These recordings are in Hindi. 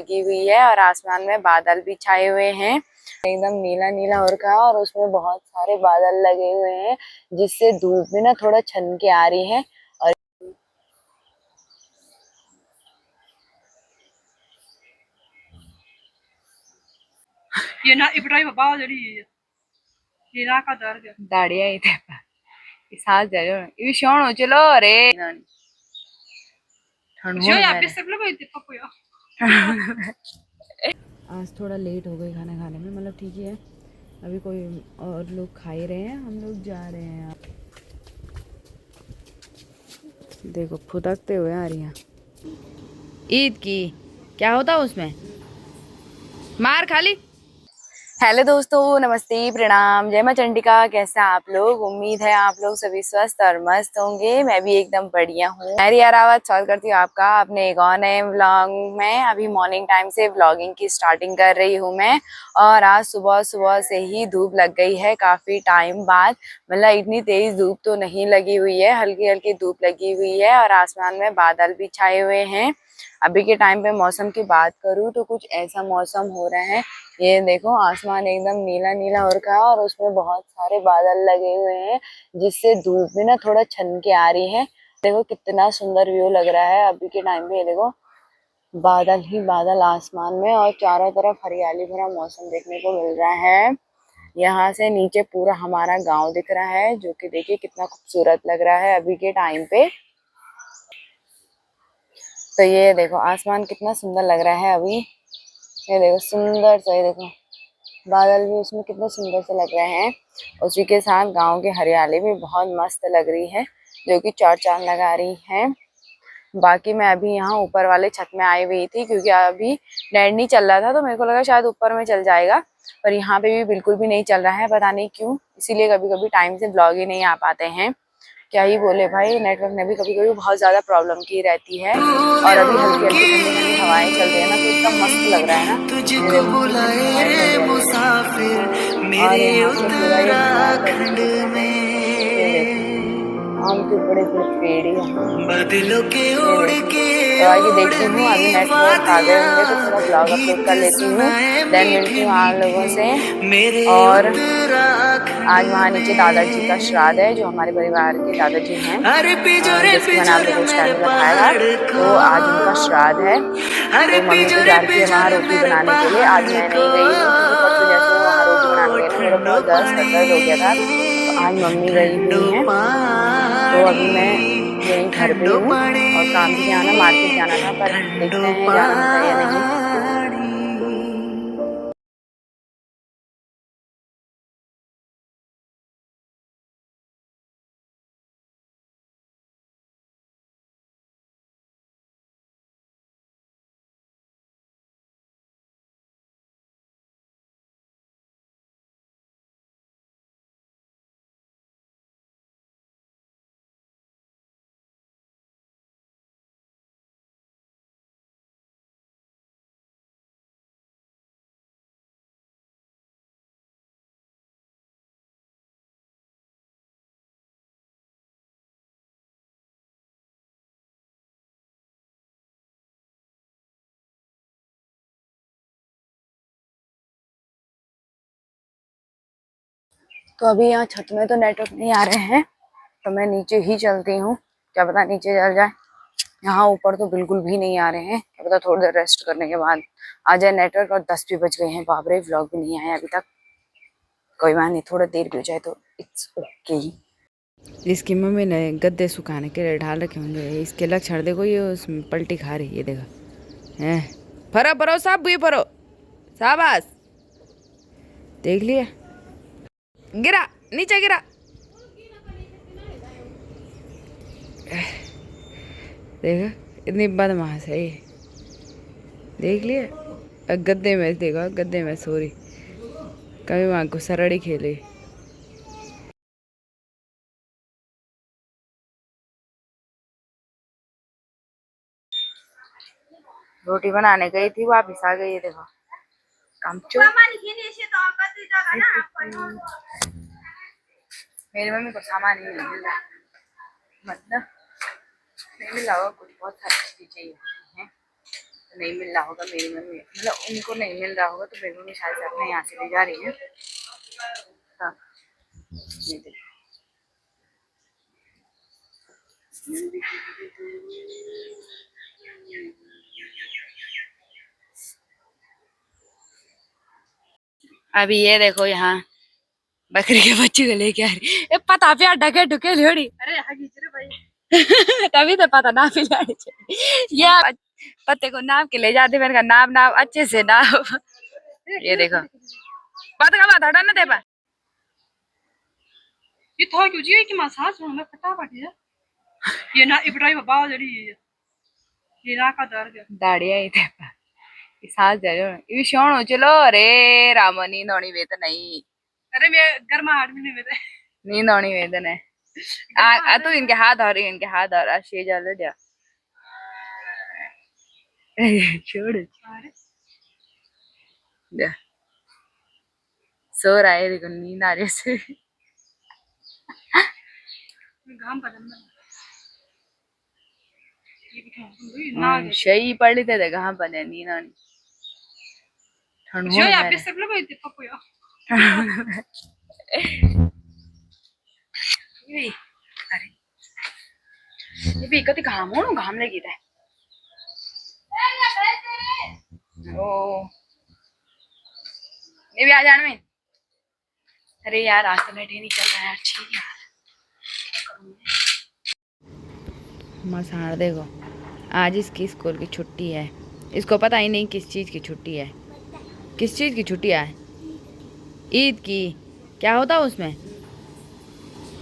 लगी हुई है और आसमान में बादल भी छाए हुए हैं। एकदम नीला नीला हो रखा है और उसमें बहुत सारे बादल लगे हुए हैं, जिससे धूप भी ना थोड़ा छन के आ रही है। और ये ना इब्राही बाबा जड़ी ये ना का दर्द दाढ़िया ही थे सांस जा रहे शोण हो चलो रे जो या पे सब लोग इतने पपुया। आज थोड़ा लेट हो गई खाना खाने में, मतलब ठीक ही है। अभी कोई और लोग खा ही रहे हैं, हम लोग जा रहे हैं। देखो फुदकते हुए आ रही हैं। ईद की क्या होता उसमें मार खाली। हेलो दोस्तों, नमस्ते, प्रणाम, जय मां चंडिका। कैसे आप लोग? उम्मीद है आप लोग सभी स्वस्थ और मस्त होंगे। मैं भी एकदम बढ़िया हूँ। मैं आवाज स्वागत करती हूँ आपका अपने एक और नए व्लॉग में। अभी मॉर्निंग टाइम से व्लॉगिंग की स्टार्टिंग कर रही हूँ मैं। और आज सुबह सुबह से ही धूप लग गई है काफी टाइम बाद। मतलब इतनी तेज धूप तो नहीं लगी हुई है, हल्की हल्की धूप लगी हुई है और आसमान में बादल भी छाए हुए हैं। अभी के टाइम पे मौसम की बात करूँ तो कुछ ऐसा मौसम हो रहा है, ये देखो आसमान एकदम नीला नीला हो रखा है और उसमें बहुत सारे बादल लगे हुए हैं, जिससे धूप भी ना थोड़ा छन के आ रही है। देखो कितना सुंदर व्यू लग रहा है अभी के टाइम पे। ये देखो बादल ही बादल आसमान में और चारों तरफ हरियाली भरा मौसम देखने को मिल रहा है। यहाँ से नीचे पूरा हमारा गांव दिख रहा है, जो कि देखिए कितना खूबसूरत लग रहा है अभी के टाइम पे। तो ये देखो आसमान कितना सुंदर लग रहा है अभी। ये देखो सुंदर सा, ये देखो बादल भी उसमें कितने सुंदर से लग रहे हैं। उसी के साथ गांव की हरियाली भी बहुत मस्त लग रही है, जो कि चार चांद लगा रही है। बाकी मैं अभी यहाँ ऊपर वाले छत में आई हुई थी, क्योंकि अभी नेट नहीं चल रहा था, तो मेरे को लगा शायद ऊपर में चल जाएगा, पर यहाँ पे भी बिल्कुल भी नहीं चल रहा है, पता नहीं क्यों। इसीलिए कभी कभी टाइम से ब्लॉग ही नहीं आ पाते हैं। क्या ही बोले भाई, नेटवर्क ने भी कभी कभी बहुत ज्यादा प्रॉब्लम की रहती है। और अभी हल्की हल्की ठंडी ठंडी हवाएं चल रही है ना, तो इतना मस्त लग रहा है ना। तुझको बुलाए रे मुसाफिर और मेरे यहाँ से पूरा ये घुमावदार व्यू उत्तराखंड दिख रहा है। ये देखो आम के बड़े बड़े पेड़ यहाँ में बादलों के ये ओढ़ देखो। के तो आगे देखती हूँ, अभी उड़नी नेटवर्क आ गए होंगे तो थोड़ा वादियाँ ब्लॉग अपलोड गीत कर लेती हूँ। सुनाए देन मिलती मीठे हूँ आप लोगों से। मीठे मेरे और उत्तराखंड आज वहाँ नीचे दादाजी का में। श्राद्ध है, जो हमारे परिवार के दादाजी हैं, अरे जैसे कि मैंने आप लोगों को मेरे स्टार्टिंग में बताया था। पहाड़ को, तो आज उनका श्राद्ध है, अरे तो मम्मी तो जा रखी है वहाँ पिजोरे रोटी मेरे बनाने के लिए। आज पहाड़ मैं को, नहीं गई हूँ, क्योंकि परसों जैसे मैं वहाँ रोटी बनाने गई ना, मेरा ठंडो बहुत ज़्यादा सर पानी दर्द हो गया था। तो आज मम्मी गई ठंडो हुई हैं, तो पानी अभी मैं यहीं घर पे ही ठंडो हूँ। पानी और काम भी क्या है ना, मार्केट जाना था, पर ठंडो देखते हैं जाना होगा या नहीं। पानी। तो अभी यहाँ छत में तो नेटवर्क नहीं आ रहे हैं, तो मैं नीचे ही चलती हूँ, क्या पता नीचे चल जाए। यहाँ ऊपर तो बिल्कुल भी नहीं आ रहे हैं, क्या पता थोड़ी देर रेस्ट करने के बाद आ जाए नेटवर्क। और 10 भी बज गए हैं, बाप रे, व्लॉग भी नहीं आया अभी तक। कोई बात नहीं, थोड़ा देर भी हो जाए तो इट्स ओके। इसकी मम्मी ने गद्दे सुखाने के लिए ढाल रखे होंगे। इसके लक्षण देखो, ये उसमें पलटी खा रही है, देखा है। फरो फरो साहब, भी फरो, शाबाश, देख लिया, गिरा, नीचे गिरा। देखा इतनी बदमाश है ये, देख लिया। गद्दे में देखा, गद्दे में सो रही, कभी वहां को सरड़ी खेले। रोटी बनाने गई थी, वापिस आ गई है, देखो काम चो। मेरी मम्मी को सामान ही नहीं मिल रहा, मतलब नहीं मिला हुआ कुछ, बहुत सारी चीजें चाहिए होती हैं। नहीं मिल रहा होगा मेरी मम्मी, मतलब उनको नहीं मिल रहा होगा तो मेरी मम्मी शायद से अपने यहाँ से ले जा रही है। हाँ, ये देखो। अभी ये देखो यहाँ बकरी के बच्चे को लेके आ रही है। पता पे ढके ढुके लोड़ी। अरे हाँ खींच रहे भाई। तभी तो पता ना पिलाने या पत्ते को नाप के ले जाते, मैंने कहा नाप नाप अच्छे से नाप। ये देखो पता का बात हटा ना दे पा ये थोड़ा क्यों जी कि मसाज होना फटाफट है ये ना इब्राही बाबा जड़ी ये ना का दर्द दाढ़िया ही थे पा सांस दे रहे ये शोण चलो अरे राम नींद आनी वेद नहीं। अरे मैं गर्माहट में नहीं मेरे नींद आनी वेदन है। तू इनके हाथ और इनके हाथ और अच्छे चल जा छोड़ जा सो रहा है देखो नींद आ रही है घाम बदन में सही पड़ी थे कहाँ पर नींद आनी ठंड जो आप इस सब लोग इतने पपुया अरे ये भी कति घाम हो ना घाम लगी थे ओ ये भी आ जाने में। अरे यार आज तो नेट ही नहीं चल रहा है यार। ठीक यार मसाण देखो आज इसकी स्कूल की छुट्टी है, इसको पता ही नहीं किस चीज़ की छुट्टी है। किस चीज़ की छुट्टी है? ईद की। क्या होता उसमें?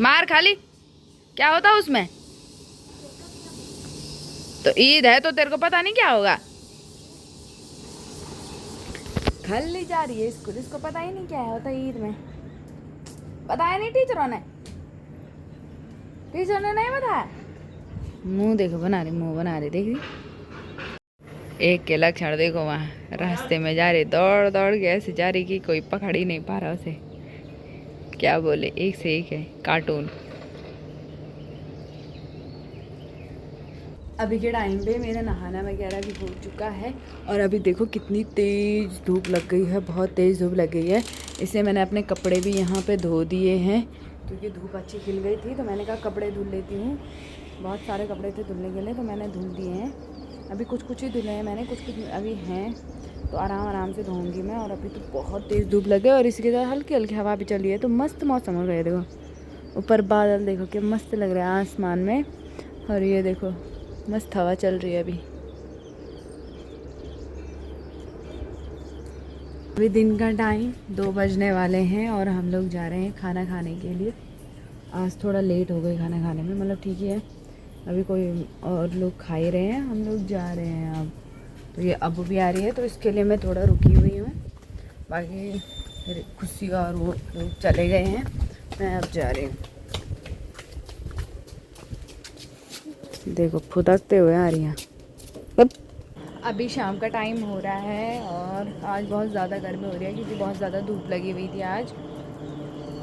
मार खाली क्या होता उसमें? तो ईद है तो तेरे को पता नहीं क्या होगा। खाली जा रही है स्कूल, इसको पता ही नहीं क्या होता ईद में। बताया नहीं टीचरों ने? टीचर ने नहीं बताया? मुंह देखो बना रही, मुंह बना रही देख रही। एक के लक्षण देखो वहाँ रास्ते में जा रही दौड़ दौड़ के ऐसे जा रही कि कोई पकड़ ही नहीं पा रहा उसे। क्या बोले एक से एक है कार्टून। अभी के टाइम पे मेरा नहाना वगैरह भी हो चुका है और अभी देखो कितनी तेज़ धूप लग गई है, बहुत तेज़ धूप लग गई है। इससे मैंने अपने कपड़े भी यहाँ पे धो दिए हैं क्योंकि धूप अच्छी खिल गई थी, तो मैंने कहा कपड़े धुल लेती हूँ। बहुत सारे कपड़े थे धुलने के लिए तो मैंने धुल दिए हैं। अभी कुछ कुछ ही धुले हैं मैंने, कुछ कुछ अभी हैं तो आराम आराम से धोऊंगी मैं। और अभी तो बहुत तेज़ धूप लगे और इसके साथ हल्की हल्की हवा भी चली है तो मस्त मौसम हो गया। देखो ऊपर बादल देखो कि मस्त लग रहा है आसमान में, और ये देखो मस्त हवा चल रही है। अभी दिन का टाइम 2 बजने वाले हैं और हम लोग जा रहे हैं खाना खाने के लिए। आज थोड़ा लेट हो गई खाना खाने में, मतलब ठीक ही है। अभी कोई और लोग खा ही रहे हैं, हम लोग जा रहे हैं अब। तो ये अब भी आ रही है तो इसके लिए मैं थोड़ा रुकी हुई हूँ। बाकी खुशी और वो लोग चले गए हैं, मैं अब जा रही हूँ। देखो फुदकते हुए आ रही हैं। अभी शाम का टाइम हो रहा है और आज बहुत ज़्यादा गर्मी हो रही है क्योंकि बहुत ज़्यादा धूप लगी हुई थी आज।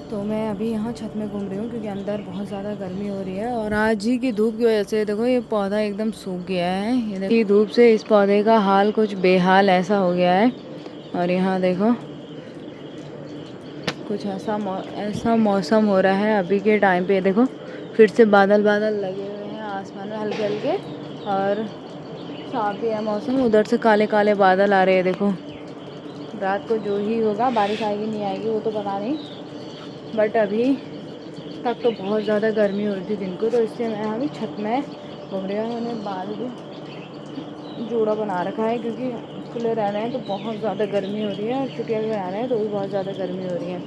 तो मैं अभी यहाँ छत में घूम रही हूँ क्योंकि अंदर बहुत ज़्यादा गर्मी हो रही है। और आज ही की धूप की वजह से देखो ये पौधा एकदम सूख गया है। ये देखो धूप से इस पौधे का हाल कुछ बेहाल ऐसा हो गया है। और यहाँ देखो कुछ ऐसा मौसम हो रहा है अभी के टाइम पे। देखो फिर से बादल बादल लगे हुए हैं आसमान में हल्के हल्के और साफ ही है मौसम। उधर से काले काले बादल आ रहे हैं। देखो रात को जो ही होगा, बारिश आएगी नहीं आएगी वो तो पता नहीं, बट अभी तक तो बहुत ज़्यादा गर्मी हो रही थी दिन को, तो इसलिए मैं अभी छत में घूम रही हूँ। मैंने बाल भी जोड़ा बना रखा है क्योंकि खुले रह रहे हैं तो बहुत ज़्यादा गर्मी हो रही है, और छुट्टियाँ भी आ रहे हैं तो भी बहुत ज़्यादा गर्मी हो रही है।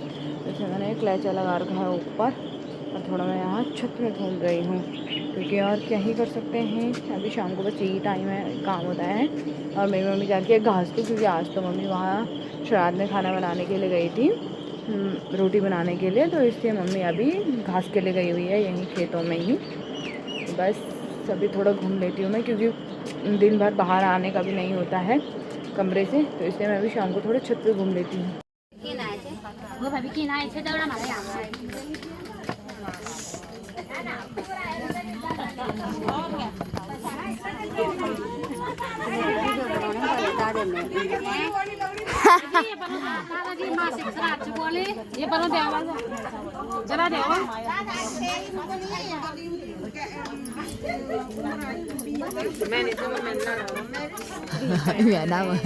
इसलिए मैंने एक क्लेचा लगा रखा है ऊपर और थोड़ा मैं यहाँ छत में घूम रही हूँ क्योंकि और क्या ही कर सकते हैं। अभी शाम को बस यही टाइम है, काम होता है। और मेरी मम्मी जाती है घास को क्योंकि आज तो मम्मी वहाँ श्राद्ध में खाना बनाने के लिए गई थी, रोटी बनाने के लिए, तो इसलिए मम्मी अभी घास के लिए गई हुई है यहीं खेतों में ही। तो बस अभी थोड़ा घूम लेती हूँ मैं क्योंकि दिन भर बाहर आने का भी नहीं होता है कमरे से, तो इसलिए मैं अभी शाम को थोड़ा छत पे घूम लेती हूँ। ये पर देवा जरा देवा Mẹ đâu mà.